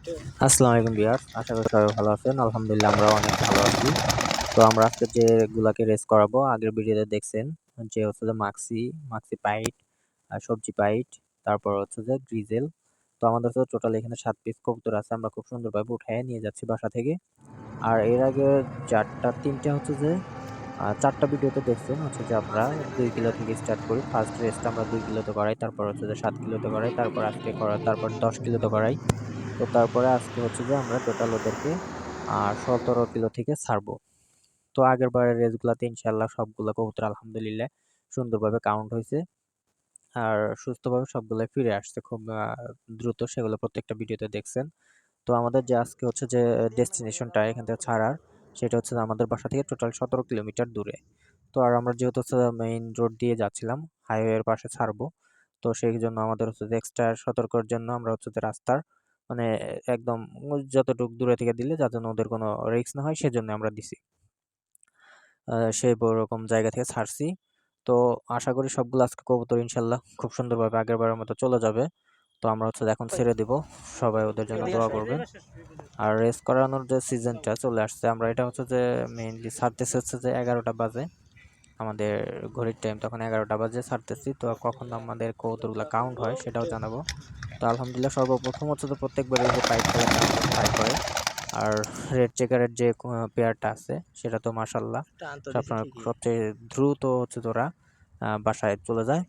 আসসালামু আলাইকুম ভিউয়ার্স, আশা করি সবাই ভালো আছেন। আলহামদুলিল্লাহ আমরাও অনেক ভালো আছি। তো আমরা আজকে যে গুলাকে রেস করাবো আগের ভিডিওতে দেখছেন যে হচ্ছে যে মাক্সি পাইট, সবজি পাইট, তারপর হচ্ছে যে গ্রিজেল। তো আমাদের তো টোটাল এখানে 7 পিস কবুতর আছে। আমরা খুব সুন্দরভাবে উঠায়ে নিয়ে যাচ্ছি বাসা থেকে। আর এর আগে 3টা হচ্ছে যে 4টা ভিডিওতে দেখছেন হচ্ছে যে আমরা 2 কিলো থেকে স্টার্ট করি। ফার্স্ট রেসটা আমরা 2 কিলোতে করাই, তারপর হচ্ছে যে 7 কিলোতে করাই, তারপর 10 কিলোতে করাই। তো তারপরে আজকে হচ্ছে যে আমরা টোটাল ওদেরকে 17 কিলো থেকে ছাড়বো। তো আগের বারের রেসগুলাতে ইনশাল্লাহ সবগুলা কবুতর আলহামদুলিল্লাহ সুন্দরভাবে কাউন্ট হয়েছে আর সুস্থভাবে সবগুলাই ফিরে আসছে খুব দ্রুত। সেগুলো প্রত্যেকটা ভিডিওতে দেখছেন। তো আমাদের যে আজকে হচ্ছে যে ডেস্টিনেশনটা এখান থেকে ছাড়ার, সেটা হচ্ছে যে আমাদের বাসা থেকে টোটাল 17 কিলোমিটার দূরে। তো আর আমরা যেহেতু হচ্ছে মেইন রোড দিয়ে যাচ্ছিলাম, হাইওয়ের পাশে ছাড়বো। তো সেই জন্য আমাদের হচ্ছে যে এক্সট্রা সতর্কর জন্য আমরা হচ্ছে যে রাস্তার মানে একদম যতটুকু দূরে থেকে দিলে যাতে ওদের কোনো রিস্ক না হয় সেজন্য আমরা দিছি। সেই ওরকম জায়গা থেকে ছাড়ছি। তো আশা করি সবগুলো আজকে কবুতর ইনশাল্লাহ খুব সুন্দরভাবে আগেরবারের মতো চলে যাবে। তো আমরা হচ্ছে এখন ছেড়ে দিব। সবাই ওদের জন্য দোয়া করবেন। আর রেস করানোর যে সিজনটা চলে আসছে, আমরা এটা হচ্ছে যে মেইনলি ছাড়তেছি হচ্ছে যে 11টা বাজে আমাদের ঘড়ির টাইম, তখন 11টা বাজে ছাড়তেছি। তো কখন আমাদের কবুতরগুলো কাউন্ট হয় সেটাও জানাবো। তো আলহামদুলিল্লাহ সর্বপ্রথম হচ্ছে যে প্রত্যেকবারই যে পাইট খেলাটা আমাদের ট্রাই করে। আর রেড চেকারের যে পেয়ারটা আছে সেটা তো মাশাল্লাহ সবসময় সবচেয়ে দ্রুত হচ্ছে তো ওরা বাসায় চলে যায়।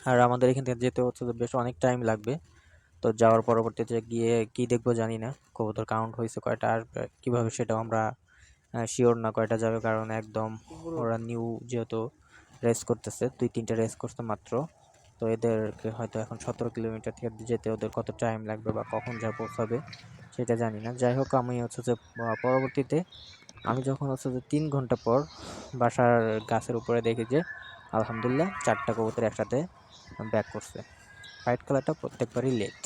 আর আমাদের এখান থেকে যেতে হচ্ছে যে বেশ অনেক টাইম লাগবে। তো যাওয়ার পরবর্তীতে গিয়ে কি দেখবো জানি না, কবুতর কাউন্ট হয়েছে কয়টা আসবে কিভাবে সেটাও আমরা শিওর না কয়টা যাবে, কারণ একদম ওরা নিউ যেহেতু রেস করতেছে, 2-3টা রেস করতে মাত্র। তো এদেরকে হয়তো এখন 17 কিলোমিটার থেকে যেতে ওদের কত টাইম লাগবে বা কখন যা পৌঁছাবে সেটা জানি না। যাই হোক, আমি হচ্ছে যে পরবর্তীতে আমি যখন হচ্ছে যে 3 ঘন্টা পর বাসার গাছের উপরে দেখি যে আলহামদুলিল্লাহ 4টা কবুতর একসাথে ব্যাক করছে। ফাইট খেলাটা প্রত্যেকবারই লেট।